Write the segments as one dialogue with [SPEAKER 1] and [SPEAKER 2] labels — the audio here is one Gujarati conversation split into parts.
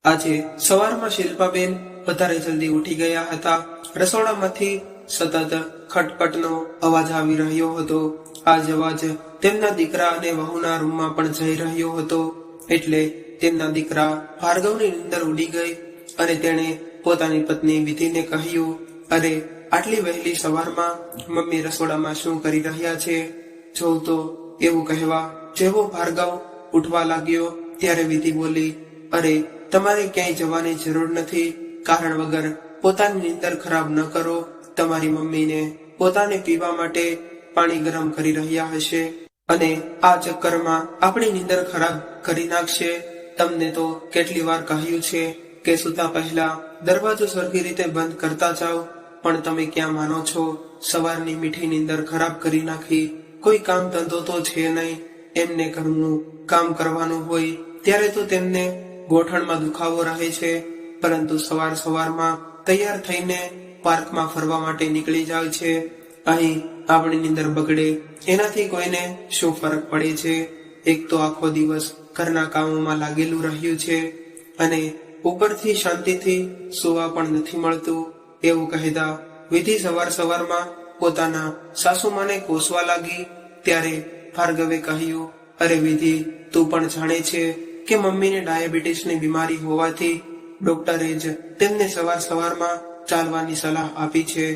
[SPEAKER 1] આજે સવારમાં શિલ્પાબેન વધારે જલ્દી ઉઠી ગયા હતા। રસોડામાંથી સતત ખટખટનો અવાજ આવી રહ્યો હતો। આ જ અવાજ તેમના દીકરા અને વહુના રૂમમાં પણ જઈ રહ્યો હતો। એટલે તેમના દીકરા ભાર્ગવની નીંદર ઉડી ગઈ અને તેણે પોતાની પત્ની વિધિને કહ્યું, અરે આટલી વહેલી સવારમાં મમ્મી રસોડામાં શું કરી રહ્યા છે? જોઉં તો એવું કહેવા જેવો ભાર્ગવ ઉઠવા લાગ્યો ત્યારે વિધિ બોલી, અરે તમારે ક્યાંય જવાની જરૂર નથી। કારણ વગર પોતાની નીંદર ખરાબ ન કરો। તમારી મમ્મીને પોતાને પીવા માટે પાણી ગરમ કરી રહ્યા હશે અને આ ચક્કરમાં આપણી નીંદર ખરાબ કરી નાખશે। તમને તો કેટલી વાર કહ્યું છે કે સૂતા પહેલા દરવાજો સરખી રીતે બંધ કરતા જાઓ, પણ તમે ક્યાં માનો છો? સવારની મીઠી નીંદર ખરાબ કરી નાખી। કોઈ કામ ધંધો તો છે નહીં, એમને ઘરનું કામ કરવાનું હોય ત્યારે તો તેમને ગોઠણમાં દુખાવો રહે છે, પરંતુ સવાર સવારમાં તૈયાર થઈને પાર્કમાં ફરવા માટે નીકળી જાય છે। અહીં આપણી નીંદર બગડે એનાથી કોઈને શું ફરક પડે છે? એક તો આખો દિવસ ઘરના કામોમાં લાગેલું રહ્યું છે અને ઉપરથી શાંતિથી સુવા પણ નથી મળતું, એવું કહેતા વિધિ સવાર સવારમાં પોતાના સાસુમાને કોસવા લાગી। ત્યારે ભાર્ગવે કહ્યું, અરે વિધિ, તું પણ જાણે છે કે મમ્મીને ડાયાબિટીસની બીમારી હોવાથી ડોક્ટરે જ તેમને સવાર સવારમાં ચાલવાની સલાહ આપી છે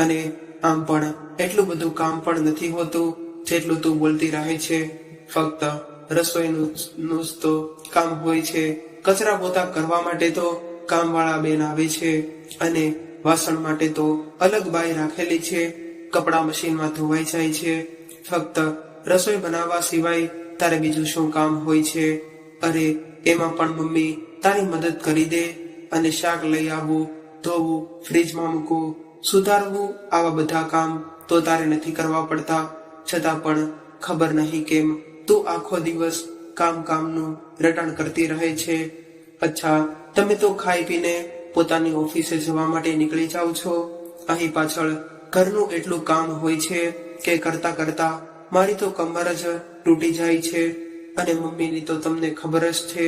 [SPEAKER 1] અને આમ પણ એટલું બધું કામ પણ નથી હોતું જેટલું તું બોલતી રહે છે। ફક્ત રસોઈનું જ તો કામ હોય છે। કચરા પોતા કરવા માટે તો કામવાળા બેન આવે છે અને વાસણ માટે તો અલગ બાઈ રાખેલી છે। કપડાં મશીનમાં ધોવાઈ જાય છે। ફક્ત રસોઈ બનાવવા સિવાય તારે બીજું શું કામ હોય છે? અરે એમાં પણ મમ્મી તારી મદદ કરી દે અને શાક લઈ આવવું, ધોવું, ફ્રીજમાં મૂકવું, સુધારવું, આવા બધા કામ તો તારે નથી કરવા પડતા। છતાં પણ ખબર નહીં કેમ તું આખો દિવસ કામનું રટણ કરતી રહે છે। અચ્છા, તમે તો ખાઈ પીને પોતાની ઓફિસે જવા માટે નીકળી જાઓ છો। અહીં પાછળ ઘરનું એટલું કામ હોય છે કે કરતા કરતા મારી તો કમર જ તૂટી જાય છે અને મમ્મીની તો તમને ખબર જ છે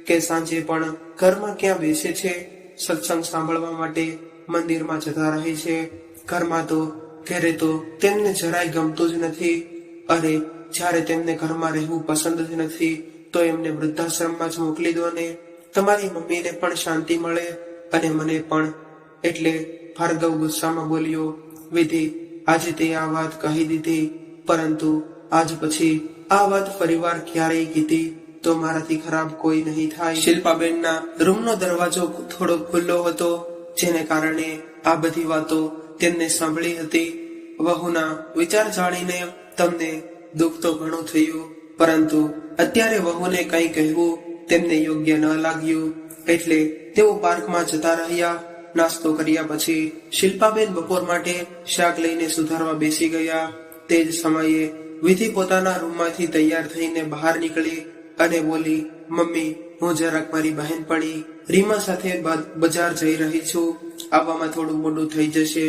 [SPEAKER 1] કે સાંજે પણ ઘરમાં ક્યાં બેસે છે? સત્સંગ સાંભળવા માટે મંદિરમાં જતા રહે છે। ઘરમાં તો ઘરે તો તેમને જરાય ગમતું જ નથી। અરે જ્યારે તેમને ઘરમાં રહેવું પસંદ જ નથી તો એમને વૃદ્ધાશ્રમમાં જ મોકલી દો ને, તમારી મમ્મીને પણ શાંતિ મળે અને મને પણ। એટલે ભાર્ગવ ગુસ્સામાં બોલ્યો, વિધિ, આજે તે આ વાત કહી દીધી, પરંતુ આજ પછી આ વાત ફરીવાર ક્યારેય કીધી તો મારાથી ખરાબ કોઈ નહીં થાય। શિલ્પાબેનના રૂમનો દરવાજો થોડો ખુલ્લો હતો, જેને કારણે આ બધી વાતો તેમને સાંભળી હતી। વહુના વિચાર જાણીને તમને દુઃખ તો ઘણું થયું, પરંતુ અત્યારે વહુને કંઈ કહેવું તેમને યોગ્ય ન લાગ્યું, એટલે તેઓ પાર્કમાં જતા રહ્યા। નાસ્તો કર્યા પછી શિલ્પાબેન બપોર માટે શાક લઈને સુધારવા બેસી ગયા। તે જ સમયે વિધિ પોતાના રૂમમાંથી તૈયાર થઈને બહાર નીકળી અને બોલી, મમ્મી, હું જરાક મારી બહેનપણી રીમા સાથે બજાર જઈ રહી છું, આવવામાં થોડું મોડું થઈ જશે।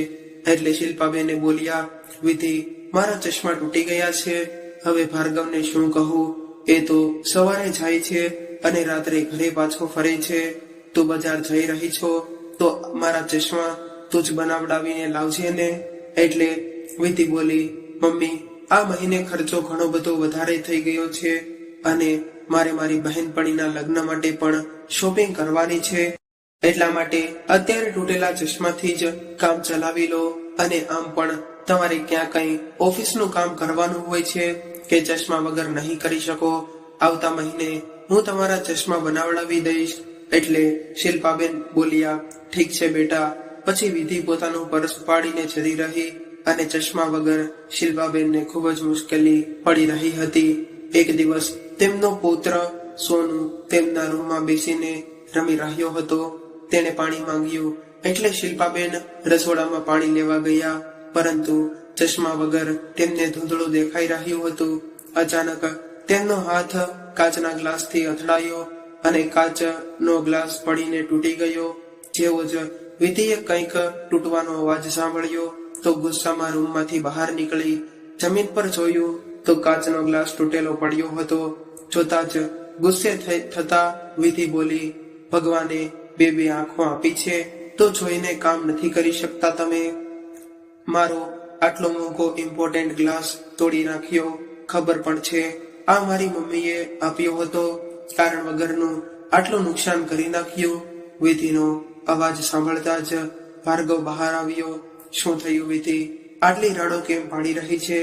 [SPEAKER 1] એટલે શિલ્પાબેને બોલ્યા, વિધિ, મારા ચશ્મા તૂટી ગયા છે, હવે ભાર્ગવને શું કહું? એ તો સવારે જાય છે અને રાત્રે ઘરે પાછો ફરે છે। તું બજાર જઈ રહી છો તો મારા ચશ્મા તું જ બનાવડાવીને લાવજે ને। એટલે વિધિ બોલી, મમ્મી, આ મહિને ખર્ચો ઘણો બધો વધારે થઈ ગયો છે અને મારે મારી બહેનપણીના લગ્ન માટે પણ શોપિંગ કરવાની છે, એટલા માટે અત્યારે તૂટેલા ચશ્માથી જ કામ ચલાવી લો। અને આમ પણ તમારે ક્યાં કઈ ઓફિસનું કામ કરવાનું હોય છે કે ચશ્મા વગર નહીં કરી શકો? આવતા મહિને હું તમારા ચશ્મા બનાવડાવી દઈશ। એટલે શિલ્પાબેન બોલ્યા, ઠીક છે બેટા। પછી વિધિ પોતાનું પર્સ ઉપાડીને જતી રહી અને ચશ્મા વગર શિલ્પાબેનને ખૂબ જ મુશ્કેલી પડી રહી હતી। એક દિવસ તેમનો પુત્ર સોનુ તેમના રૂમમાં બેસીને રમી રહ્યો હતો। તેણે પાણી માંગ્યું એટલે શિલ્પાબેન રસોડામાં પાણી લેવા ગયા, પરંતુ ચશ્મા વગર તેમને ધૂંધળું દેખાઈ રહ્યું હતું। અચાનક તેમનો હાથ કાચના ગ્લાસથી અથડાયો અને કાચનો ગ્લાસ પડીને તૂટી ગયો। જેવો જ વિધિએ કંઈક તૂટવાનો અવાજ સાંભળ્યો તો ગુસ્સામાં રૂમમાંથી બહાર નીકળી જમીન પર જોયું તો કાચનો ગ્લાસ તૂટેલો પડ્યો હતો। જોતા જ ગુસ્સે થતા વિધિ બોલી, ભગવાને બે બે આંખો આપી છે તો જોઈને કામ નથી કરી શકતા તમે? મારો આટલો મોંઘો ઇમ્પોર્ટન્ટ ગ્લાસ તોડી નાખ્યો. ખબર પણ છે આ મારી મમ્મીએ આપ્યો હતો. કારણ વગરનું આટલું નુકસાન કરી નાખ્યું. વિધિનો અવાજ સાંભળતા જ ભાર્ગવ બહાર આવ્યો. શું થયું વિધિ? આટલી રાડો કેમ પાડી રહી છે?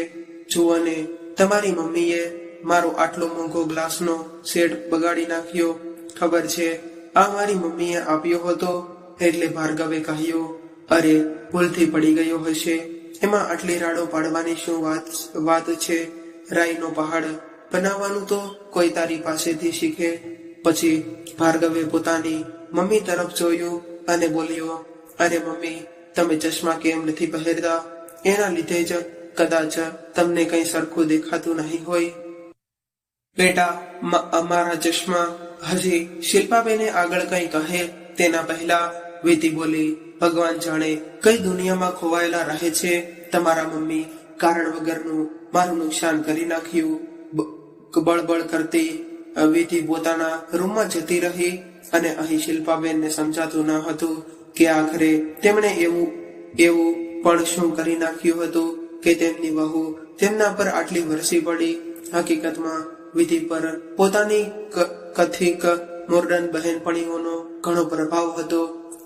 [SPEAKER 1] જુઓ ને, તમારી મમ્મીએ મારો આટલો મોંઘો ગ્લાસનો સેટ બગાડી નાખ્યો. ખબર છે આ મારી મમ્મીએ આપ્યો હતો. એટલે ભાર્ગવે કહ્યું, અરે ભૂલથી પડી ગયો હશે. એમાં આટલી રાડો પાડવાની શું વાત છે? રાઈનો પહાડ બનાવવાનું તો કોઈ તારી પાસેથી શીખે. પછી ભાર્ગવે પોતાની મમ્મી તરફ જોયું અને બોલ્યો, અરે મમ્મી, તમે ચશ્મા કેમ નથી પહેરતા? એના લીધે જ કદાચ તમને કઈ સરખું દેખાતું નહીં હોય. બેટા, અમારા ચશ્મા. હજી શિલ્પાબેને આગળ કઈ કહે તેના પહેલા વિધિ બોલી, ભગવાન જાણે કઈ દુનિયામાં ખોવાયેલા રહે છે તમારા મમ્મી. કારણ વગરનું મારું નુકસાન કરી નાખ્યું. બળબળ કરતી વિધિ પોતાના રૂમમાં જતી રહી અને અહીં શિલ્પાબેનને સમજાતું ન હતું કે આખરે તેમણે એવું પણ શું કરી નાખ્યું હતું કે તેમની વહુ તેમના પર આટલી વરસી પડી. હકીકતમાં વિધિ પર પોતાની કથિક મોર્ડન બહેનપણીઓનો ઘણો પ્રભાવ હતો.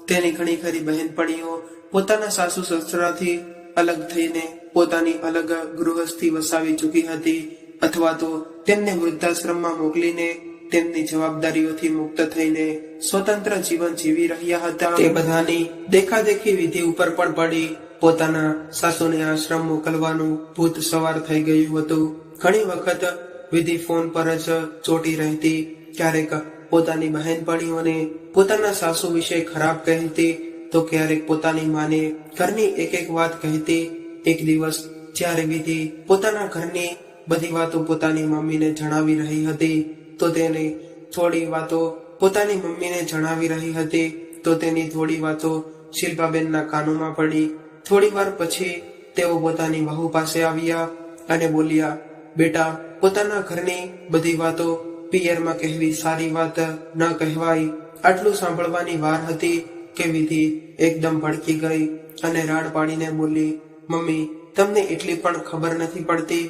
[SPEAKER 1] તેની ઘણી ખરી બહેનપણીઓ પોતાના સાસુ સસરાથી અલગ થઈને પોતાની અલગ ગૃહસ્થી વસાવી ચૂકી હતી, અથવા તો તેમને વૃદ્ધાશ્રમમાં મોકલીને તેમની જવાબદારીઓથી મુક્ત થઈને સ્વતંત્ર જીવન જીવી રહ્યા હતા. તે બધાની દેખાદેખી વિધિ ઉપર પણ પડી. પોતાના સાસુને આશ્રમ મોકલવાનું ભૂત સવાર થઈ ગયું હતું. ઘણી વખત વિધિ ફોન પર જ ચોટી રહેતી. ક્યારેક પોતાની બહેનપણીઓને પોતાના સાસુ વિશે ખરાબ કહેતી, તો ક્યારેક પોતાની માને ઘરની એક એક વાત કહેતી. એક દિવસ જ્યારે વિધિ પોતાના ઘરની બધી વાતો પોતાની મમ્મીને જણાવી રહી હતી, તો તેની થોડી વાતો પોતાની મમ્મીને જણાવી રહી હતી, તો તેની થોડી વાતો શિલ્પાબેનના કાનોમાં પડી. થોડી વાર પછી તેઓ પોતાની વહુ પાસે આવ્યા અને બોલ્યા, બેટા, પોતાના ઘરની બધી વાતો પિયરમાં કહેવી સારી વાત ન કહેવાય. આટલું સાંભળવાની વાર હતી કે વિધિ એકદમ ભડકી ગઈ અને રાડ પાડીને બોલી, મમ્મી, તમને એટલી પણ ખબર નથી પડતી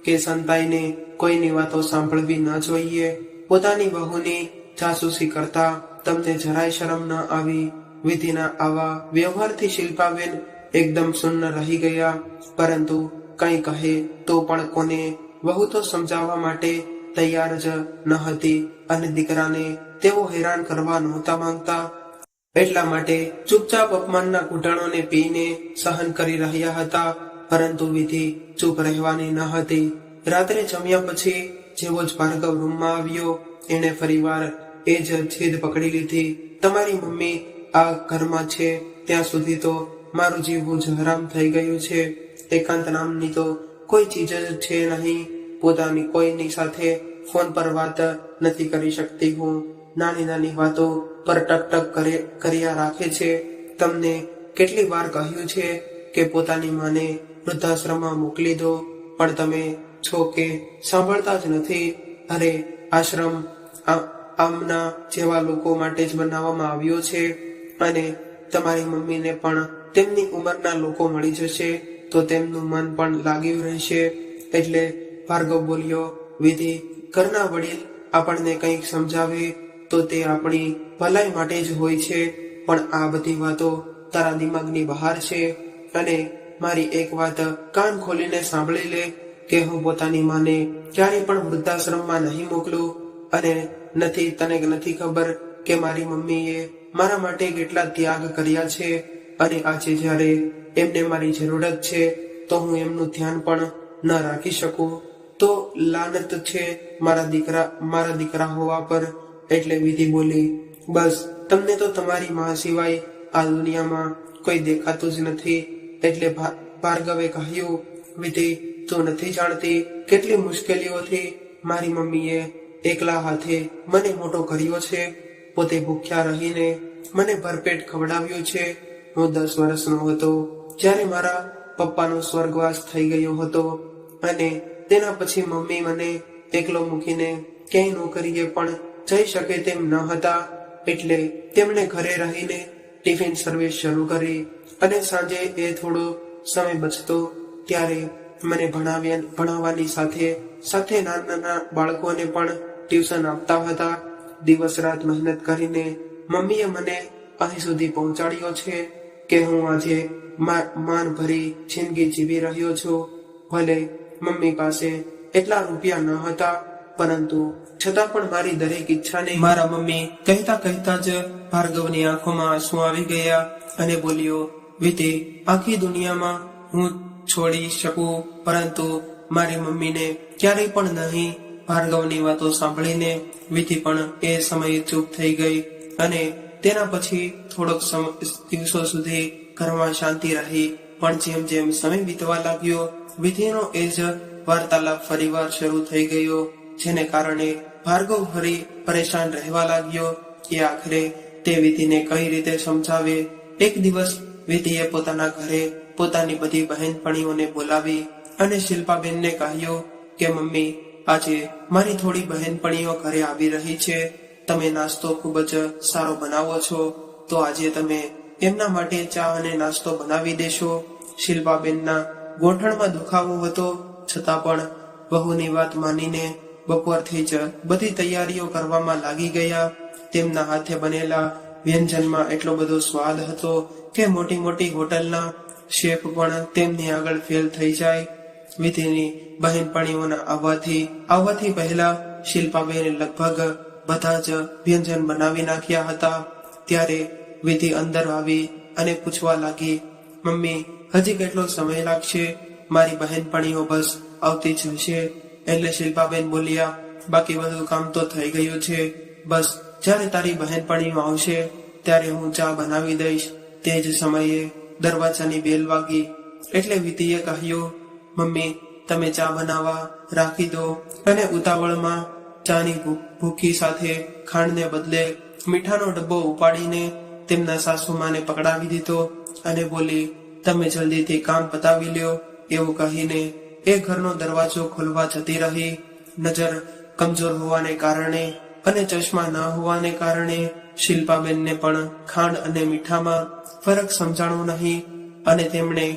[SPEAKER 1] કે સંતાઈને કોઈની વાતો સાંભળવી ન જોઈએ? પોતાની વહુની જાસૂસી કરતા તમને જરાય શરમ ન આવી? વિધિના આવા વ્યવહારથી શિલ્પાબેન એકદમ સુન્ન રહી ગયા. પરંતુ કંઈ કહે તો પણ કોને? વહુ તો સમજાવવા માટે તૈયાર જ ન હતી અને દીકરાને તેઓ હેરાન કરવા નહોતા માંગતા. એટલા માટે ચૂપચાપ અપમાનના ઘૂંટણોને પીને સહન કરી રહ્યા હતા. પરંતુ વિધિ ચૂપ રહેવાની ન હતી. રાત્રે જમ્યા પછી જેવો જ ભાર્ગવ રૂમમાં આવ્યો, એણે ફરીવાર એ જ જીદ પકડી લીધી, તમારી મમ્મી આ ઘરમાં છે ત્યાં સુધી તો મારું જીવવું જ હરામ થઈ ગયું છે. એકાંત નામની તો કોઈ ચીજ જ છે નહીં. પોતાની કોઈની સાથે ફોન પર વાત નથી કરી શકતી હું. નાની નાની વાતો પર ટક કર્યા રાખે છે. તમને કેટલી વાર કહ્યું છે કે પોતાની માને વૃદ્ધાશ્રમમાં મોકલી દો, પણ તમે છો કે સાંભળતા જ નથી. અરે આશ્રમ આમના જેવા લોકો માટે જ બનાવવામાં આવ્યો છે, અને તમારી મમ્મીને પણ તેમની ઉંમરના લોકો મળી જશે તો તેમનું મન પણ લાગ્યું રહેશે. એટલે ભાર્ગવ બોલ્યો, વિધિ, ઘરના વડીલ આપણને કંઈક સમજાવે તો તે આપણી ભલાઈ માટે જ હોય છે, પણ આ બધી વાતો તારા દિમાગની બહાર છે. અને મારી એક વાત કાન ખોલીને સાંભળી લે કે હું પોતાની માને ક્યારેય પણ વૃદ્ધાશ્રમમાં નહીં મોકલું. અને તને નથી ખબર કે મારી મમ્મીએ મારા માટે કેટલા ત્યાગ કર્યા છે, અને આજે જ્યારે એમને મારી જરૂરત છે તો હું એમનું ધ્યાન પણ ન રાખી શકું તો લાનત છે મારા દીકરા હોવા પર. એટલે વિધિ બોલી, બસ, તમને તો તમારી માં સિવાય આ દુનિયામાં કોઈ દેખાતું જ નથી. એટલે ભાર્ગવે કહ્યું, વિધિ, તું નથી જાણતી કેટલી મુશ્કેલીઓથી મારી મમ્મીએ એકલા હાથે મને મોટો કર્યો છે. પોતે ભૂખ્યા રહીને મને ભરપેટ ખવડાવ્યો છે. હું 10 વર્ષનો હતો જ્યારે મારા પપ્પાનો સ્વર્ગવાસ થઈ ગયો હતો, અને તેના પછી મમ્મી મને એકલો મૂકીને ક્યાંય નોકરીએ પણ જઈ શકે તેમ ન હતા. એટલે તેમણે ઘરે રહીને ટિફિન સર્વિસ શરૂ કરી અને સાંજે એ થોડો સમય બચતો ત્યારે મને ભણાવવાની સાથે સાથે નાના બાળકોને પણ ટ્યુશન આપતા હતા. દિવસ રાત મહેનત કરીને મમ્મીએ મને અહીં સુધી પહોંચાડ્યો છે કે હું આજે માન ભરી જિંદગી જીવી રહ્યો છું. ભલે મમ્મી પાસે એટલા રૂપિયા ન હતા, પરંતુ છતાં પણ મારી દરેક ઈચ્છાને મારા મમ્મી કહેતા કહેતા જ ભાર્ગવની આંખોમાં આંસુ આવી ગયા અને બોલ્યો, વિધિ, આખી દુનિયામાં હું છોડી શકું, પરંતુ મારી મમ્મીને ક્યારેય પણ નહીં. ભાર્ગવની વાતો સાંભળીને વિધિ પણ એ સમયે ચૂપ થઈ ગઈ અને તેના પછી થોડોક દિવસો સુધી ઘરમાં શાંતિ રહી. પણ જેમ જેમ સમય વીતવા લાગ્યો, વિધિનો એ જ વાર્તાલાપ ફરીવાર શરૂ થઈ ગયો, જેને કારણે ભાર્ગવ ફરી પરેશાન રહેવા લાગ્યો કે આખરે તે વિધિને કઈ રીતે સમજાવે. એક દિવસ વિધિએ પોતાના ઘરે પોતાની બધી બહેનપણીઓને બોલાવી અને શિલ્પાબેનને કહ્યું કે મમ્મી, આજે મારી થોડી બહેનપણીઓ ઘરે આવી રહી છે. તમે નાસ્તો ખૂબ જ સારો બનાવો છો, તો આજે તમે એમના માટે ચા અને નાસ્તો બનાવી દેશો. શિલ્પાબેનના ગોઠણમાં દુખાવો હતો, છતાં પણ વહુની વાત માનીને બપોરથી જ બધી તૈયારીઓ કરવામાં લાગી ગયા. તેમના હાથે બનેલા વ્યંજનમાં એટલો બધો સ્વાદ હતો કે મોટી મોટી હોટલના શેફ પણ તેમની આગળ ફેલ થઈ જાય. વિધિની બહેનપણીઓના આવવાથી પહેલા શિલ્પાબેને લગભગ બધા જ વ્યંજન બનાવી નાખ્યા હતા. ત્યારે વિધિ અંદર આવી અને પૂછવા લાગી, મમ્મી, હજી કેટલો સમય લાગશે? મારી બહેનપણીઓ બસ આવતી જ હશે. એટલે શિલ્પાબેન બોલ્યા, બાકી બધું કામ તો થઈ ગયું છે, બસ જ્યારે તારી બહેનપણીઓ આવશે ત્યારે હું ચા બનાવી દઈશ. તે જ સમયે દરવાજાની બેલ વાગી એટલે વિધિએ કહ્યું, મમ્મી, તમે ચા બનાવવા રાખી દો. અને ઉતાવળમાં ચાની ભૂકી સાથે ખાંડને બદલે મીઠાનો ડબ્બો ઉપાડીને તેમના સાસુમાને પકડાવી દીધો અને બોલી, તમે જલ્દીથી કામ પતાવી લ્યો. એવું કહીને એ ઘરનો દરવાજો ખોલવા જતી રહી. નજર કમજોર હોવાને કારણે અને ચશ્મા ન હોવાને કારણે શિલ્પાબેનને પણ ખાંડ અને મીઠામાં ફરક સમજાણો નહીં અને તેમણે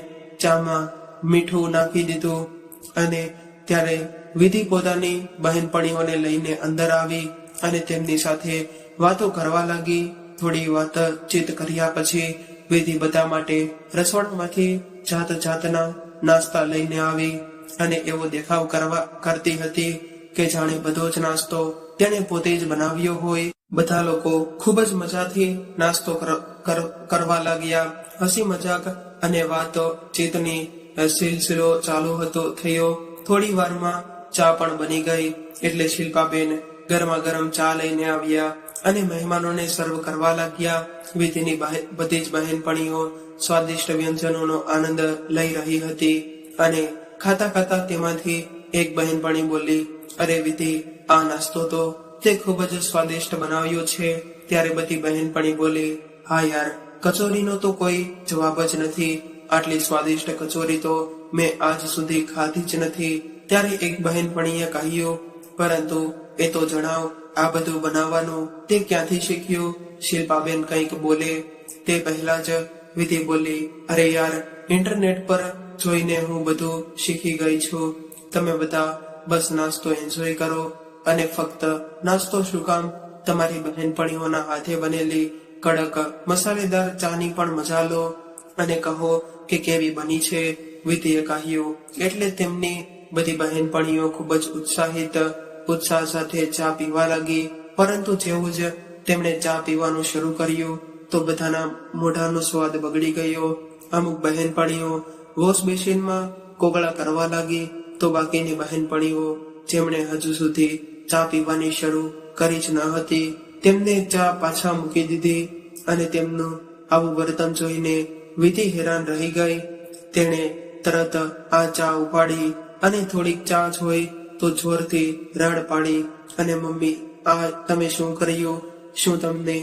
[SPEAKER 1] ચામાં મીઠું નાખી દીધું. અને ત્યારે વિધિ પોતાની બહેનપણીઓને લઈને અંદર આવી અને તેમની સાથે વાતો કરવા લાગી. થોડી વાતચીત કર્યા પછી વિધિ બધા માટે રસોડામાંથી જાતના નાસ્તા લઈને આવી અને એવો દેખાવ કરતી હતી કે જાણે બધો જ નાસ્તો તેણે પોતે જ બનાવ્યો હોય. બધા લોકો ખૂબ જ મજાથી નાસ્તો કરવા લાગ્યા. હસી મજાક અને વાતચીતની સિલસિલો ચાલુ થયો. થોડી વારમાં ચા પણ બની ગઈ એટલે શિલ્પાબેન ગરમા ગરમ ચા લઈને આવ્યા અને મહેમાનોને સર્વ કરવા લાગ્યા. વિધિની બધી જ બહેનપણીઓ સ્વાદિષ્ટ વ્યંજનોનો આનંદ લઈ રહી હતી અને ખાતા ખાતા તેમાંથી એક બહેનપણી બોલી, અરે વિધિ, આ નાસ્તો તો તે ખૂબ જ સ્વાદિષ્ટ બનાવ્યો છે. ત્યારે બધી બહેનપણી બોલી, હા યાર, કચોરીનો તો કોઈ જવાબ જ નથી. આટલી સ્વાદિષ્ટ કચોરી તો મેં આજ સુધી ખાધી જ નથી. ત્યારે એક બહેનપણીએ કહ્યું, પરંતુ એ તો જણાવ, આ બધું બનાવવાનું તે ક્યાંથી શીખ્યું? શિલ્પાબેન કંઈક બોલે તે પહેલા જ વિધિ બોલી, અરે યાર, ઇન્ટરનેટ પર જોઈને હું બધું શીખી ગઈ છું. તમે બધા બસ નાસ્તો એન્જોય કરો અને ફક્ત નાસ્તો શું કામ, તમારી બહેનપણીઓના હાથે બનેલી કડક મસાલેદાર ચાની પણ મજા લો અને કહો કે કેવી બની છે. વિધિએ કહ્યું એટલે તેમની બધી બહેનપણીઓ ખૂબ જ ઉત્સાહ સાથે ચા પીવા લાગી. પરંતુ જેવું જ તેમણે ચા પીવાનું શરૂ કર્યું તો બધાના મોઢાનો સ્વાદ બગડી ગયો. અમુક બહેનપણીઓ વોશ બેસિનમાં કોગળા કરવા લાગી તો બાકીની બહેનપણીઓ જેમણે હજુ સુધી ચા પીવાની શરૂ કરી જ ન હતી તેમને ચા પાછા મૂકી દીધી. અને તેમનું આવું વર્તન જોઈને વિધિ હેરાન રહી ગઈ. તેણે તરત આ ચા ઉપાડી અને થોડીક ચા જોઈ તો જોરથી રડ પાડી અને મમ્મી, આ તમે શું કર્યું? શું તમને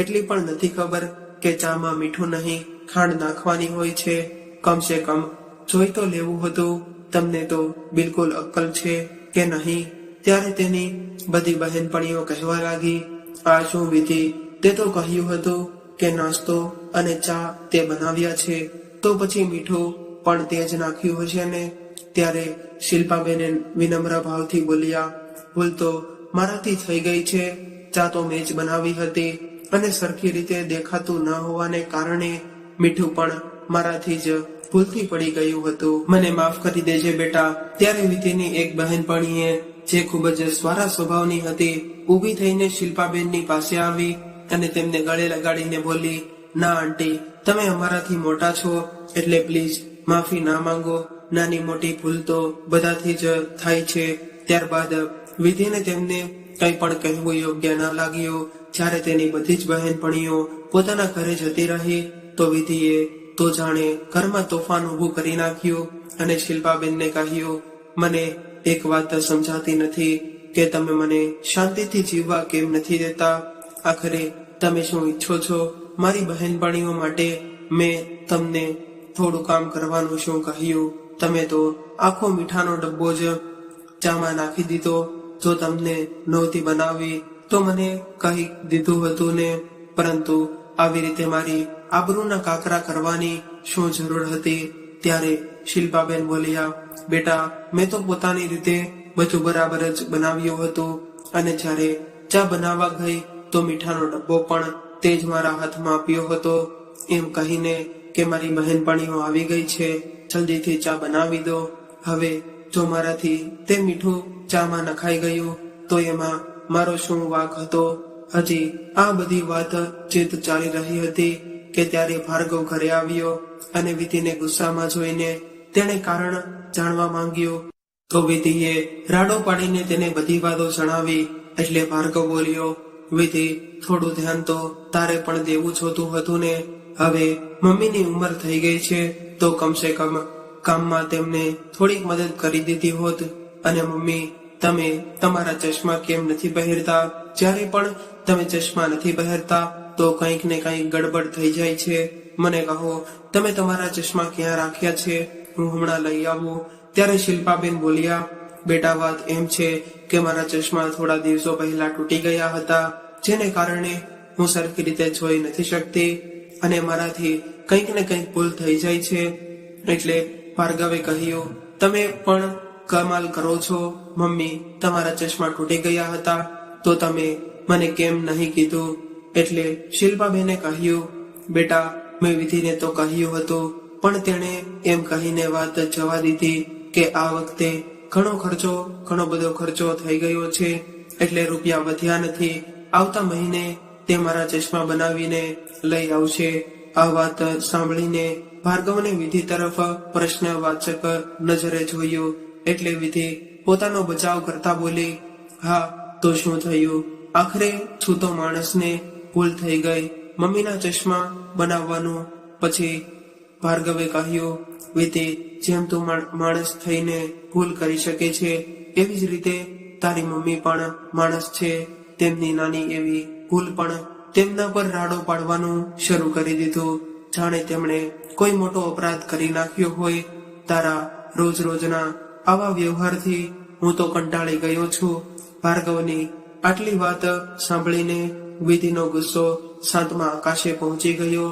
[SPEAKER 1] એટલી પણ નથી ખબર કે ચામાં મીઠું નહીં ખાંડ નાખવાની હોય છે? કમસે કમ જોઈ તો લેવું હતું. તમને તો બિલકુલ અક્કલ છે કે નહીં? ત્યારે તેની બધી બહેનપણીઓ કહેવા લાગી, આ શું વિધિ, તે તો કહ્યું હતું કે નાસ્તો અને ચા તે બનાવ્યા છે, તો પછી મીઠું પણ તે જ નાખ્યું હશે ને? ત્યારે શિલ્પાબેને વિનમ્ર ભાવથી બોલ્યા, ભૂલ તો મારાથી થઈ ગઈ છે. ચા તો મેં જ બનાવી હતી અને સરખી રીતે દેખાતું ન હોવાને કારણે મીઠું પણ મારાથી જ ભૂલથી પડી ગયું હતું. મને માફ કરી દેજે બેટા. ત્યારે વિધિની એક બહેનપણીએ, જે ખૂબ જ સ્વારા સ્વભાવની હતી, ઊભી થઈને શિલ્પાબેનની પાસે આવી અને તેમને ગળે લગાડીને બોલી, ના આંટી, તમે અમારાથી મોટા છો એટલે પ્લીઝ માફી ના માંગો. નાની મોટી ભૂલ તો બધાથી જ થાય છે. ત્યારબાદ વિધિને તેમને કંઈ પણ કહેવું યોગ્ય ન લાગ્યું. જ્યારે તેની બધી જ બહેનપણીઓ પોતાના ઘરે જતી રહી તો વિધિએ તો જાણે ઘરમાં તોફાન ઊભું કરી નાખ્યું અને શિલ્પાબેનને કહ્યું, મને એક વાત સમજાતી નથી કે તમે મને શાંતિથી જીવવા કેમ નથી દેતા? આખરે તમે શું ઈચ્છો છો? મારી બહેનપણીઓ માટે મેં તમને થોડું કામ કરવાનું શું કહ્યું? તમે તો આખો મીઠાનો ડબ્બો જ ચામાં નાખી દીધો. જો તમને નહોતી બનાવી તો મને કહી દીધું હતું ને. પરંતુ આવી રીતે મારી આબરૂના કાકરા કરવાની શું જરૂર હતી? ત્યારે શિલ્પાબેન બોલ્યા, બેટા, મેં તો પોતાની રીતે બધું બરાબર જ બનાવ્યું હતું અને જ્યારે ચા બનાવવા ગઈ તો મીઠાનો ડબ્બો પણ તે જ મારા હાથમાં આપ્યો હતો. એમ કહીને કે મારી બહેનપણીઓ આવી ગઈ છે, જલ્દીથી ચા બનાવી દો. હવે જો મારાથી તે મીઠું ચામાં નખાઈ ગયું તો એમાં મારો શું વાંક હતો? હજી આ બધી વાત ચિંત ચાલી રહી હતી કે ત્યારે ભાર્ગવ ઘરે આવ્યો અને વિધિને ગુસ્સામાં જોઈને તેણે કારણ જાણવા માંગ્યું. તો વિધિએ રાડો પાડીને તેને બધી વાતો જણાવી. એટલે ભાર્ગવ બોલ્યો, વિધિ, થોડું ધ્યાન તો તારે પણ દેવું જોતું હતું ને. હવે મમ્મીની ઉંમર થઈ ગઈ છે તો કમસે કમ કામમાં તેમને થોડીક મદદ કરી દીધી હોત. અને મમ્મી, તમે તમારા ચશ્મા કેમ નથી પહેરતા? જ્યારે પણ તમે ચશ્મા નથી પહેરતા તો કંઈક ને કંઈક ગડબડ થઈ જાય છે. મને કહો, તમે તમારા ચશ્મા ક્યાં રાખ્યા છે? હું હમણાં લઈ આવું. ત્યારે શિલ્પાબેન બોલ્યા, બેટા, વાત એમ છે કે મારા ચશ્મા થોડા દિવસો પહેલા તૂટી ગયા હતા, જેને કારણે હું સરખી રીતે જોઈ નથી શકતી અને મારાથી કંઈક ને કંઈક ભૂલ થઈ જાય છે. એટલે ભાર્ગવે કહ્યું, તમે પણ કમાલ કરો છો મમ્મી, તમારા ચશ્મા તૂટી ગયા હતા તો તમે મને કેમ નહીં કીધું? એટલે શિલ્પાબેને કહ્યું, બેટા, મેં વિધિને તો કહ્યું હતું પણ તેણે એમ કહીને વાત જવા દીધી કે આ વખતે ઘણો બધો ખર્ચો થઈ ગયો છે એટલે રૂપિયા વધ્યા નથી. આવતા મહિને તે મારા ચશ્મા બનાવીને લઈ આવશે. આ વાત સાંભળીને ભાર્ગવને વિધિ તરફ પ્રશ્નવાચક નજરે જોયું. એટલે વિધિ પોતાનો બચાવ કરતા બોલી, હા, તો શું થયું? આખરે છૂતો માણસને ભૂલ થઈ ગઈ, મમ્મીના ચશ્મા બનાવવાનું. પછી ભાર્ગવે કહ્યું, વિધિ, જેમ તું માણસ થઈને ભૂલ કરી શકે છે એવી જ રીતે તારી મમ્મી પણ માણસ છે. તેમની નાની એવી ભૂલ પણ તેમના પર રાડો પાડવાનું શરૂ કરી દીધું, જાણે તેમણે કોઈ મોટો અપરાધ કરી નાખ્યો હોય. તારા રોજ રોજના આવા વ્યવહારથી હું તો કંટાળી ગયો છું. ભાર્ગવની આટલી વાત સાંભળીને વિધિનો ગુસ્સો સાતમા આકાશે પહોંચી ગયો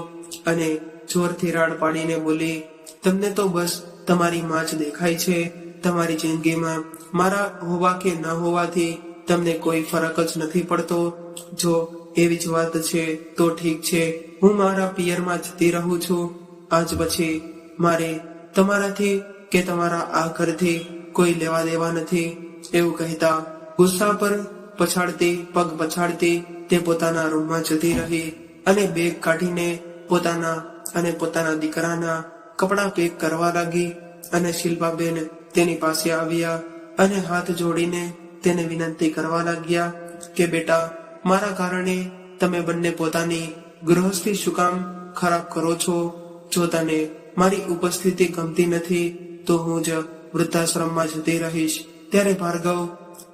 [SPEAKER 1] અને જોરથી રાડ પાડીને બોલી, તમને તો બસ તમારી માં જ દેખાય છે. તમારી જિંદગીમાં મારા હોવા કે ન હોવાથી તમને કોઈ ફરક જ નથી પડતો. જો એવી જ વાત છે તો ઠીક છે, હું મારા પિયરમાં જતી રહું છું. આજ પછી મારે તમારાથી કે તમારા આ ઘરથી કોઈ લેવા દેવા નથી. એવું કહેતા ગુસ્સા પર પગ પછાડતી તે પોતાના રૂમમાં જતી રહી અને બેગ કાઢીને પોતાના દીકરાના કપડાં પેક કરવા લાગી. અને શિલ્પાબેન તેની પાસે આવ્યા અને હાથ જોડીને તેને વિનંતી કરવા લાગ્યા કે બેટા, મારા કારણે તમે બંને પોતાની ગૃહસ્થી શું કામ ખરાબ કરો છો? જો તને મારી ઉપસ્થિતિ ગમતી નથી તો હું જ વૃદ્ધાશ્રમમાં જતી રહીશ. ત્યારે ભાર્ગવ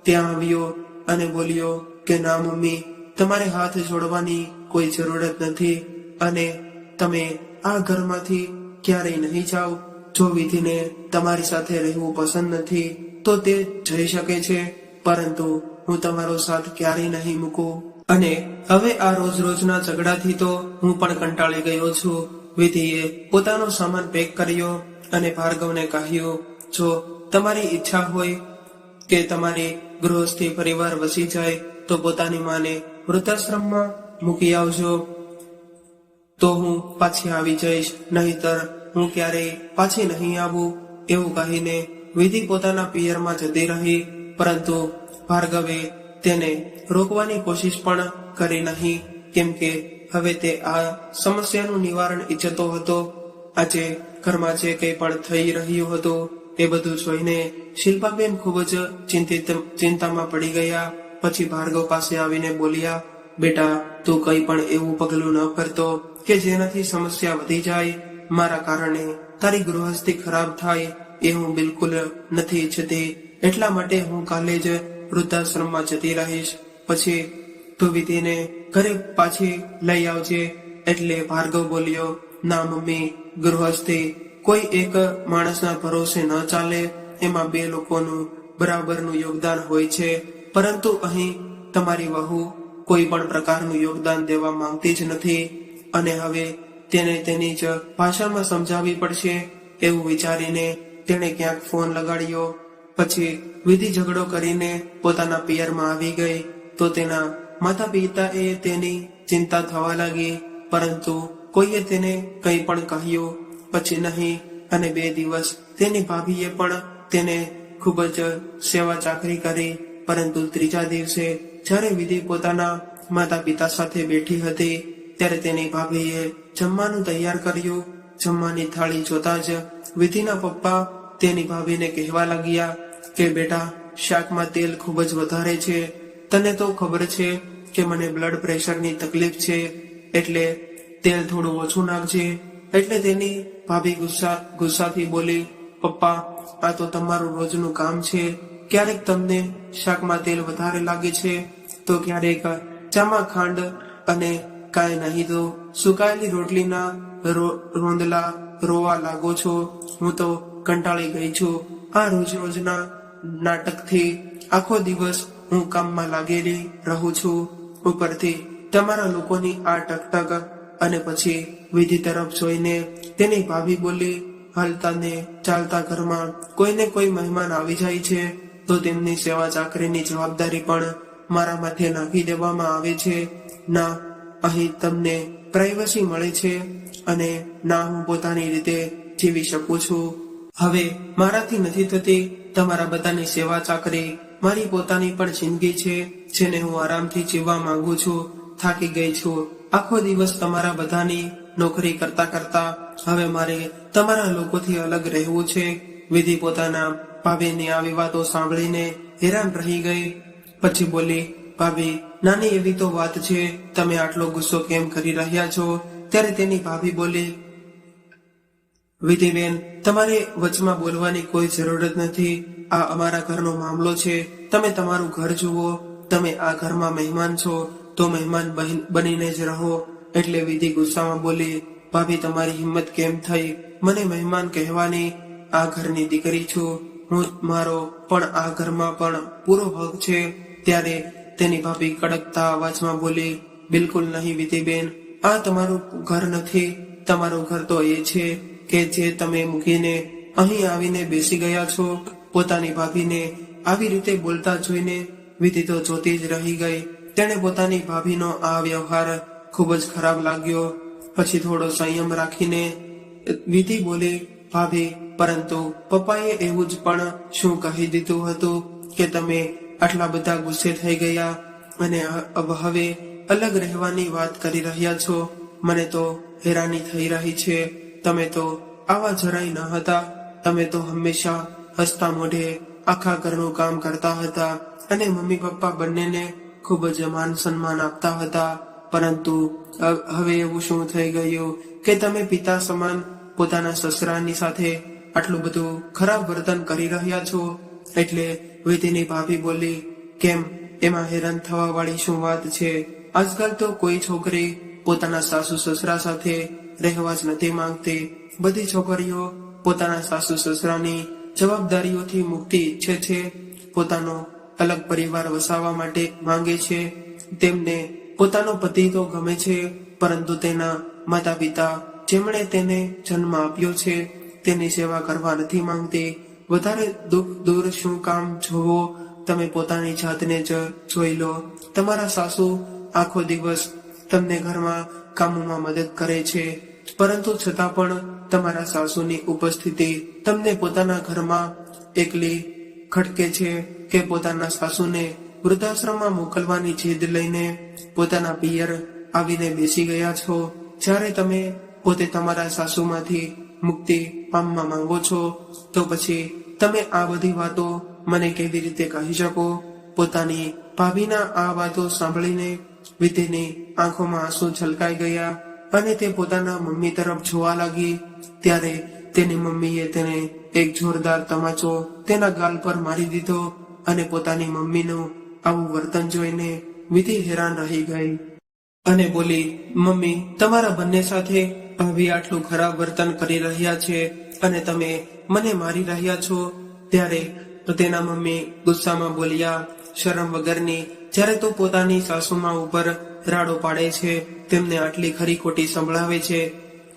[SPEAKER 1] ત્યાં આવ્યો અને બોલ્યો કે ના મમ્મી, તમારે હાથ જોડવાની કોઈ જરૂરત નથી અને તમે આ ઘરમાંથી ક્યારેય નહીં જાઓ. જો વિધિને તમારી સાથે રહેવું પસંદ નથી તો તે જઈ શકે છે, પરંતુ હું તમારો સાથ ક્યારેય નહીં મૂકું. અને હવે આ રોજ રોજના ઝઘડાથી તો હું પણ કંટાળી ગયો છું. વિધિએ પોતાનો સામાન પેક કર્યો અને ભાર્ગવને કહ્યું, જો તમારી ઈચ્છા હોય કે તમારી ગૃહસ્થી પરિવાર વસી જાય તો પોતાની માને વૃદ્ધાશ્રમમાં મૂકી આવજો, તો હું પાછી આવી જઈશ, નહીતર હું ક્યારેય પાછી નહીં આવું. એવું કહીને વિધિ પોતાના પિયરમાં જતી રહી, પરંતુ ભાર્ગવે તેને રોકવાની કોશિશ પણ કરી નહીં, કેમ કે હવે તે આ સમસ્યાનું નિવારણ ઈચ્છતો હતો. આજે ઘરમાં જે કંઈ પણ થઈ રહ્યું હતું એ બધું જોઈને શિલ્પાબેન ખૂબ જ ચિંતામાં પડી ગયા. પછી ભાર્ગવ પાસે આવીને બોલ્યા, બેટા, તું કંઈ પણ એવું પગલું ન કરતો કે જેનાથી સમસ્યા વધી જાય. મારા કારણે તારી ગૃહસ્થી ખરાબ થાય એ હું બિલકુલ નથી ઈચ્છતી. એટલા માટે હું કાલે જ વૃદ્ધાશ્રમમાં જતી રહીશ. પછી તું વિધિને ઘરે પાછી લઈ આવજે. એટલે ભાર્ગવ બોલ્યો, ના મમ્મી, ગૃહસ્થી કોઈ એક માણસના ભરોસે ન ચાલે. એમાં બે લોકોનું બરાબરનું યોગદાન હોય છે, પરંતુ અહીં તમારી વહુ કોઈ પણ પ્રકારનું યોગદાન દેવા માંગતી જ નથી, અને હવે તેને તેની જ ભાષામાં સમજાવવી પડશે. એવું વિચારીને તેણે ક્યાંક ફોન લગાડ્યો. પછી વિધિ ઝઘડો કરીને પોતાના પિયરમાં આવી ગઈ તો તેના માતા પિતાએ તેની ચિંતા થવા લાગી, પરંતુ કોઈએ તેને કંઈ પણ કહ્યું પછી નહીં. અને 2 દિવસ તેની ભાભીએ પણ તેને ખૂબ જ સેવા ચાકરી કરી, પરંતુ 3જા દિવસે જ્યારે વિધિ પોતાના માતા પિતા સાથે બેઠી હતી ત્યારે તેની ભાભીએ જમવાનું તૈયાર કર્યું. જમવાની થાળી જોતા જ વિધિના પપ્પા તેની ભાભીને કહેવા લાગ્યા કે બેટા, શાકમાં તેલ ખૂબ જ વધારે છે. તને તો ખબર છે કે મને બ્લડ પ્રેશરની તકલીફ છે, એટલે તેલ થોડું ઓછું નાખજે. એટલે તેની ભાભી ગુસ્સાથી બોલી, પપ્પા, આ તો તમારું રોજનું કામ છે. ક્યારેક તમને શાકમાં તેલ વધારે લાગે છે, તો ક્યારેક ચામાં ખાંડ, અને કાંઈ નહીં તો સુકાયેલી રોટલીના રોંદલા રોવા લાગો છો. હું તો કંટાળી ગઈ છું આ રોજ રોજના નાટકથી. આખો દિવસ હું કામમાં લાગેલી રહું છું, ઉપરથી તમારા લોકોની આ ટકટક. અને પછી વિધિ તરફ જોઈને તેની ભાભી બોલી, હાલતા ને ચાલતા ઘરમાં કોઈને કોઈ મહેમાન આવી જાય છે તો તેમની સેવા ચાકરીની જવાબદારી પણ મારા માથે નાખી દેવામાં આવે છે. ના અહીં તમને પ્રાઇવસી મળે છે, અને ના હું પોતાની રીતે જીવી શકું છું. હવે મારાથી નથી થતી તમારા બધાની સેવા ચાકરી. મારી પોતાની પણ જિંદગી છે, જેને હું આરામથી જીવવા માંગુ છું. થાકી ગઈ છું આખો દિવસ તમારા બધાની નોકરી કરતા કરતા. હવે મારે તમારા લોકોથી અલગ રહેવું છે. વિધિ પોતાના ભાભીની આવી વાતો સાંભળીને હેરાન રહી ગઈ. પછી બોલી, ભાભી, નાની એવી તો વાત છે, તમે આટલો ગુસ્સો કેમ કરી રહ્યા છો? ત્યારે તેની ભાભી બોલી, વિધિબેન, તમારે વચમાં બોલવાની કોઈ જરૂર જ નથી. આ અમારા ઘરનો મામલો છે. તમે તમારું ઘર જુઓ. તમે આ ઘરમાં મહેમાન છો, તો મહેમાન બનીને જ રહો. એટલે વિધિ ગુસ્સામાં બોલી, ભાભી, તમારી હિંમત કેમ થઈ મને મહેમાન કહેવાની? આ ઘરની દીકરી છું હું, મારો પણ આ ઘરમાં પણ પૂરો હક છે. ત્યારે તેની ભાભી કડકતા અવાજમાં બોલી, બિલકુલ નહીં વિધિબેન, આ તમારું ઘર નથી. તમારું ઘર તો એ છે કે જે તમે મૂકીને અહીં આવીને બેસી ગયા છો. પોતાની ભાભીને આવી રીતે બોલતા જોઈને વિધિ તો જોતી જ રહી ગઈ. તેણે પોતાની ભાભીનો આ વ્યવહાર ખૂબ જ ખરાબ લાગ્યો. પછી થોડો સંયમ રાખીને વિધિ બોલી, ભાભી, પરંતુ પપ્પાએ એવું જ પણ શું કહી દીધું હતું કે તમે આટલા બધા ગુસ્સે થઈ ગયા અને હવે અલગ રહેવાની વાત કરી રહ્યા છો? મને તો હેરાની થઈ રહી છે. તમે તો આવા જરાય ન હતા. તમે તો હંમેશા હસતા મોઢે આખા ઘરનું કામ કરતા હતા અને મમ્મી પપ્પા બંનેને ખૂબ જ માન સન્માન આપતા હતા. પરંતુ હવે એવું શું થઈ ગયું કે તમે પિતા સમાન પોતાના સસરાની સાથે આટલું બધું ખરાબ વર્તન કરી રહ્યા છો? એટલે વિધિની ભાભી બોલી, કેમ, એમાં હેરાન થવા વાળી શું વાત છે? આજકાલ તો કોઈ છોકરી પોતાના સાસુ સસરા સાથે રહેવા જ નથી માંગતી. બધી છોકરીઓ પોતાના સાસુ સસરાની જવાબદારીઓથી મુક્તિ ઈચ્છે છે. પોતાનો અલગ પરિવાર વસાવવા માટે માંગે છે. તેમને પોતાનો પતિ તો ગમે છે, પરંતુ તેના માતા પિતા જેમણે તેને જન્મ આપ્યો છે તેની સેવા કરવા નથી માંગતી. વધારે દુઃખ દૂર શું કામ જોવો? તમે પોતાની જાતને જ જોઈ લો. તમારા સાસુ આખો દિવસ તમને ઘરમાં કામોમાં મદદ કરે છે, પરંતુ છતાં પણ તમારા સાસુની ઉપસ્થિતિ તમને પોતાના ઘરમાં એકલી ખટકે છે કે પોતાના સાસુને વૃદ્ધાશ્રમમાં મોકલવાની જીદ લઈને પોતાના પિયર આવીને બેસી ગયા છો, જ્યારે તમે પોતે તમારા સાસુમાંથી મુક્તિ પામવા માંગો છો. તો પછી તમે આ બધી વાતો મને કેવી રીતે કહી શકો? પોતાની ભાભીના આ વાતો સાંભળીને વિધિની આંખોમાં આંસુ છલકાઈ ગયા અને તે પોતાના મમ્મી તરફ જોવા લાગી. ત્યારે તેની મમ્મીએ તેને એક જોરદાર તમાચો તેના ગાલ પર મારી દીધો અને પોતાની મમ્મીનું આવું વર્તન જોઈને વિધિ હેરાન રહી ગઈ અને બોલી, મમ્મી, તમારા બંને સાથે ભાભી આટલું ખરાબ વર્તન કરી રહ્યા છે અને તમે મને મારી રહ્યા છો. ત્યારે તેના મમ્મી ગુસ્સામાં બોલ્યા, શરમ વગરની, જ્યારે તું પોતાની સાસુમાં ઉપર રાડો પાડે છે, તેમને આટલી ખરી ખોટી સંભળાવે છે,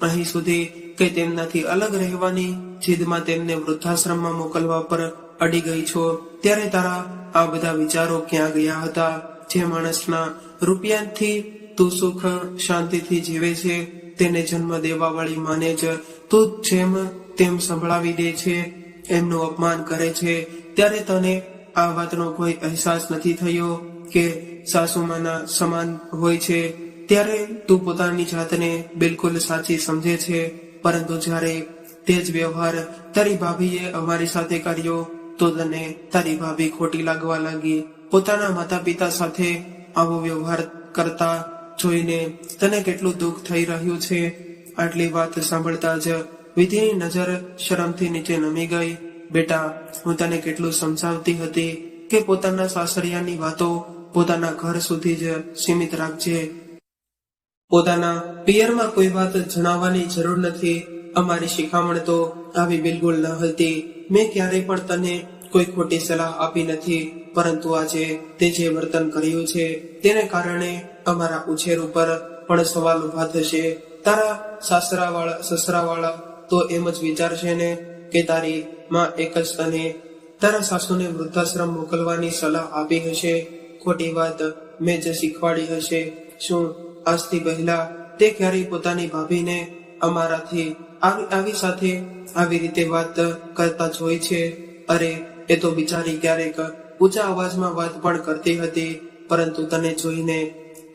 [SPEAKER 1] અહીં સુધી કે તેમનાથી અલગ રહેવાની જીદમાં તેમને વૃદ્ધાશ્રમમાં મોકલવા પર અડી ગઈ છો, ત્યારે તારા આ બધા વિચારો ક્યાં ગયા હતા? જે માણસના રૂપિયાથી તું સુખ શાંતિથી જીવે છે તેને જન્મ દેવા વાળી માને જ તું જેમ તેમ સંભળાવી દે છે, એમનું અપમાન કરે છે, ત્યારે તને આ વાતનો કોઈ અહેસાસ નથી થયો કે સાસુમાના સમાન હોય છે? ત્યારે તું પોતાની જાતને બિલકુલ સાચી સમજે છે, પરંતુ જ્યારે તે જ વ્યવહાર તારી ભાભીએ અમારી સાથે કર્યો તો તને તારી ભાભી ખોટી લાગવા લાગી. પોતાના માતા પિતા સાથે આવો વ્યવહાર કરતા જોઈને તને કેટલું દુઃખ થઈ રહ્યું છે. આટલી વાત સાંભળતા જ વિધિની નજર શરમથી નીચે નમી ગઈ. બેટા, હું તને કેટલું સમજાવતી હતી કે પોતાના સાસરિયાની વાતો પોતાના ઘર સુધી જ સીમિત રાખજે. પોતાના પિયરમાં કોઈ વાત જણાવવાની જરૂર નથી. અમારી શિખામણ તો આવી બિલકુલ ન હતી. મેં ક્યારેય પણ તને કોઈ ખોટી સલાહ આપી નથી, પરંતુ આજે તે જે વર્તન કર્યું છે તેને કારણે અમારા ઉછેર ઉપર પણ સવાલ ઉભા થશે. તારા સસરાવાળા તો એમ જ વિચારશે ને કે તારી માં એક જ તને તારા સાસુને વૃદ્ધાશ્રમ મોકલવાની સલાહ આપી હશે. ખોટી વાત મેં જ શીખવાડી હશે. શું આજથી પહેલા તે ક્યારેય પોતાની ભાભીને અમારાથી આવી સાથે આવી રીતે વાત કરતા જોઈ છે? અરે, એ તો બિચારી ક્યારેક ઊંચા અવાજમાં વાત પણ કરતી હતી, પરંતુ તને જોઈને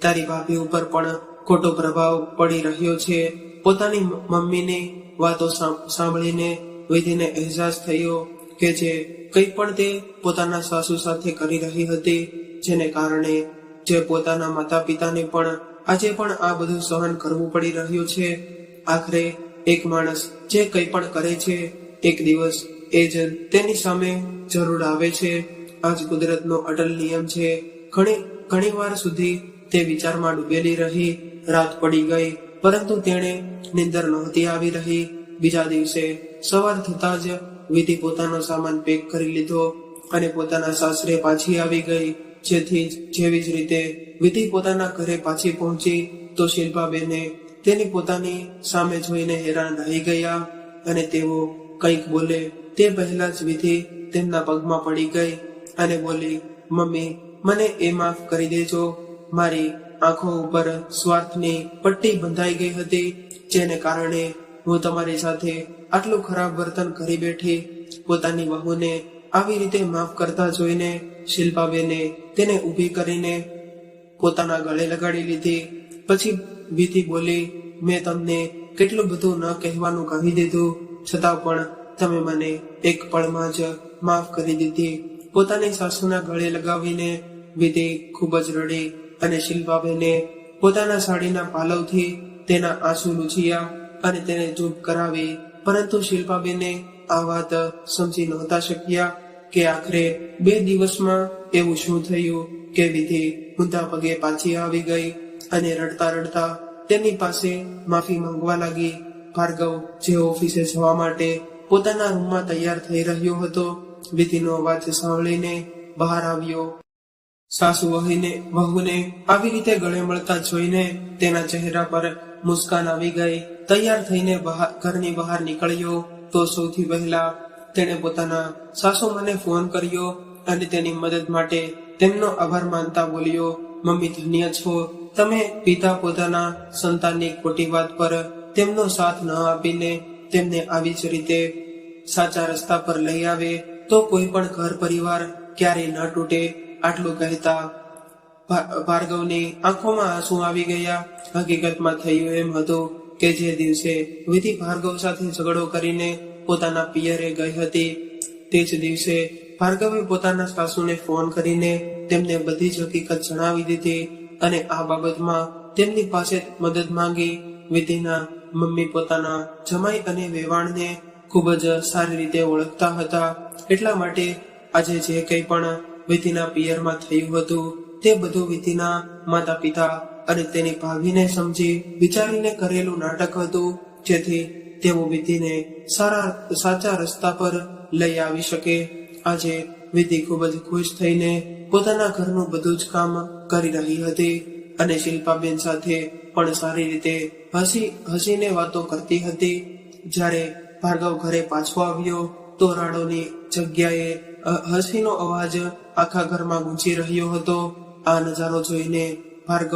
[SPEAKER 1] તારી ભાભી ઉપર પણ ખોટો પ્રભાવ પડી રહ્યો છે. પોતાની મમ્મીની વાતો સાંભળીને વિધિને અહેસાસ થયો કે જે કંઈ પણ તે પોતાના સાસુ સાથે કરી રહી હતી, જેને કારણે જે પોતાના માતા પિતાને પણ આજે પણ આ બધું સહન કરવું પડી રહ્યું છે. આખરે એક માણસ જે કંઈ પણ કરે છે એક દિવસ એ જ તેની સામે જરૂર આવે છે. આજ કુદરતનો અટલ નિયમ છે. ઘણી વાર સુધી તે વિચારમાં ડૂબેલી રહી. રાત પડી ગઈ, પરંતુ તેણે નિંદર નહોતી આવી રહી. બીજા દિવસે સવાર થતા જ વિધિ પોતાનો સામાન પેક કરી લીધો અને પોતાના સાસરે પાછી આવી ગઈ. જેવી જ રીતે વિધિ પોતાના ઘરે પાછી પહોંચી તો શિલ્પાબેને તેની પોતાની સામે જોઈને હેરાન રહી ગયા અને તેઓ કંઈક બોલે તે પહેલા જ વિધિ તેમના પગમાં પડી ગઈ અને બોલી, મમ્મી, મને એ માફ કરી દેજો. મારી આંખો ઉપર સ્વાર્થની પટ્ટી બંધાઈ ગઈ હતી, જેને કારણે હું તમારી સાથે આટલું ખરાબ વર્તન કરી બેઠી. પોતાની વહુને આવી રીતે માફ કરતા જોઈને શિલ્પાબેને તેને ઊભી કરીને પોતાના ગળે લગાડી લીધી. પછી વિધિ બોલી, મેં તમને કેટલું બધું ન કહેવાનું કહી દીધું, છતાં પણ તમે મને એક પળમાં જ માફ કરી દીધી. પોતાની સાસુના ગળે લગાવીને વિધિ ખૂબ જ રડી અને શિલ્પાબેને પોતાના સાડીના પાલવથી તેના આંસુ લૂછ્યા અને તેને ચૂપ કરાવી. પરંતુ શિલ્પાબેને આ વાત સમજી નહોતા શક્યા કે આખરે 2 દિવસમાં એવું શું થયું કે વિધિ ઊંધા પગે પાછી આવી ગઈ અને રડતા રડતા તેની પાસે માફી માંગવા લાગી. ભાર્ગવ જે ઓફિસે જવા માટે પોતાના રૂમમાં તૈયાર થઈ રહ્યો હતો, વિધિનો અવાજ સાંભળીને બહાર આવ્યો. સાસુ વહુને આવી રીતે ગળે મળતા જોઈને તેના ચહેરા પર મુસ્કાન આવી ગઈ. તૈયાર થઈને ઘરની બહાર નીકળ્યો તો સૌથી પહેલા તેણે પોતાના સાસુમાને ફોન કર્યો અને તેની મદદ માટે તેમનો આભાર માનતા બોલ્યો, મમ્મી ધન્ય છો, તમે પિતા પોતાના સંતાનની ખોટી વાત પર તેમનો સાથ ન આપીને તેમને આવી જ રીતે સાચા રસ્તા પર લઈ આવે તો કોઈ પણ ઘર પરિવાર ક્યારેય ન તૂટે. આટલું કહેતા ભાર્ગવની આંખોમાં આંસુ આવી ગયા. હકીકતમાં થયું એમ હતું કે જે દિવસે વિધિ ભાર્ગવ સાથે ઝઘડો કરીને પોતાના પિયરે ગઈ હતી તે જ દિવસે ભાર્ગવે પોતાના સાસુને ફોન કરીને તેમને બધી જ હકીકત જણાવી દીધી અને આ બાબતમાં તેમની પાસે મદદ માંગી. વિધિના મમ્મી પોતાના જમાઈ અને વેવાણને ખૂબ જ સારી રીતે ઓળખતા હતા, એટલા માટે આજે જે કંઈ પણ વિધિના પિયરમાં થયું હતું તે બધું વિધિના માતા પિતા અને તેની ભાભીને સમજી વિચારીને કરેલું નાટક હતું, જેથી તેઓ વિધિને સાચા રસ્તા પર લઈ આવી શકે. આજે વિધિ ખૂબ જ ખુશ થઈને પોતાના ઘરનું બધું જ કામ કરી રહી હતી અને શિલ્પાબેન સાથે પણ સારી રીતે હસીને વાતો કરતી હતી. જ્યારે ભાર્ગવ ઘરે પાછો આવ્યો તો રાડોની જગ્યાએ હસીનો અવાજ આખા ઘરમાં ગૂંજી રહ્યો હતો. આ નજારો જોઈને ભાર્ગવ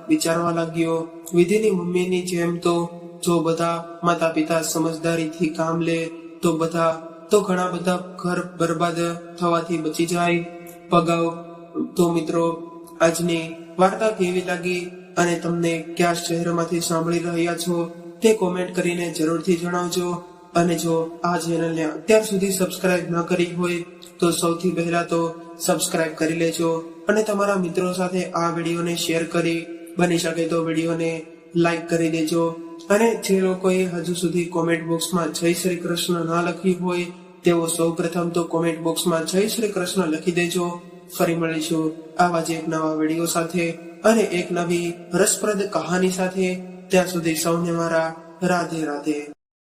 [SPEAKER 1] વિચારવા લાગ્યો, વિધિની મમ્મીની જેમ તો જો બધા માતા પિતા સમજદારીથી કામ લે તો ઘણા બધા ઘર બરબાદ થવાથી બચી જાય. પગાવ તો મિત્રો, આજની વાર્તા કેવી લાગી અને તમને કયા શહેરમાંથી સાંભળી રહ્યા છો તે કોમેન્ટ કરીને જરૂરથી જણાવજો. અને જો આ ચેનલને અત્યાર સુધી સબસ્ક્રાઇબ ન કરી હોય તો સૌથી પહેલા તો સબસ્ક્રાઇબ કરી લેજો અને તમારા મિત્રો સાથે આ વિડીયોને શેર કરી બની શકે તો વિડીયોને લાઈક કરી દેજો. અને જે લોકોએ હજુ સુધી કોમેન્ટ બોક્સમાં જય શ્રી કૃષ્ણ ના લખ્યું હોય તેઓ સૌ પ્રથમ તો કોમેન્ટ બોક્સમાં જય શ્રી કૃષ્ણ લખી દેજો. ફરી મળીશું આવા જ એક નવા વિડીયો સાથે અને એક નવી રસપ્રદ કહાની સાથે. ત્યાં સુધી સૌને મારા રાધે રાધે.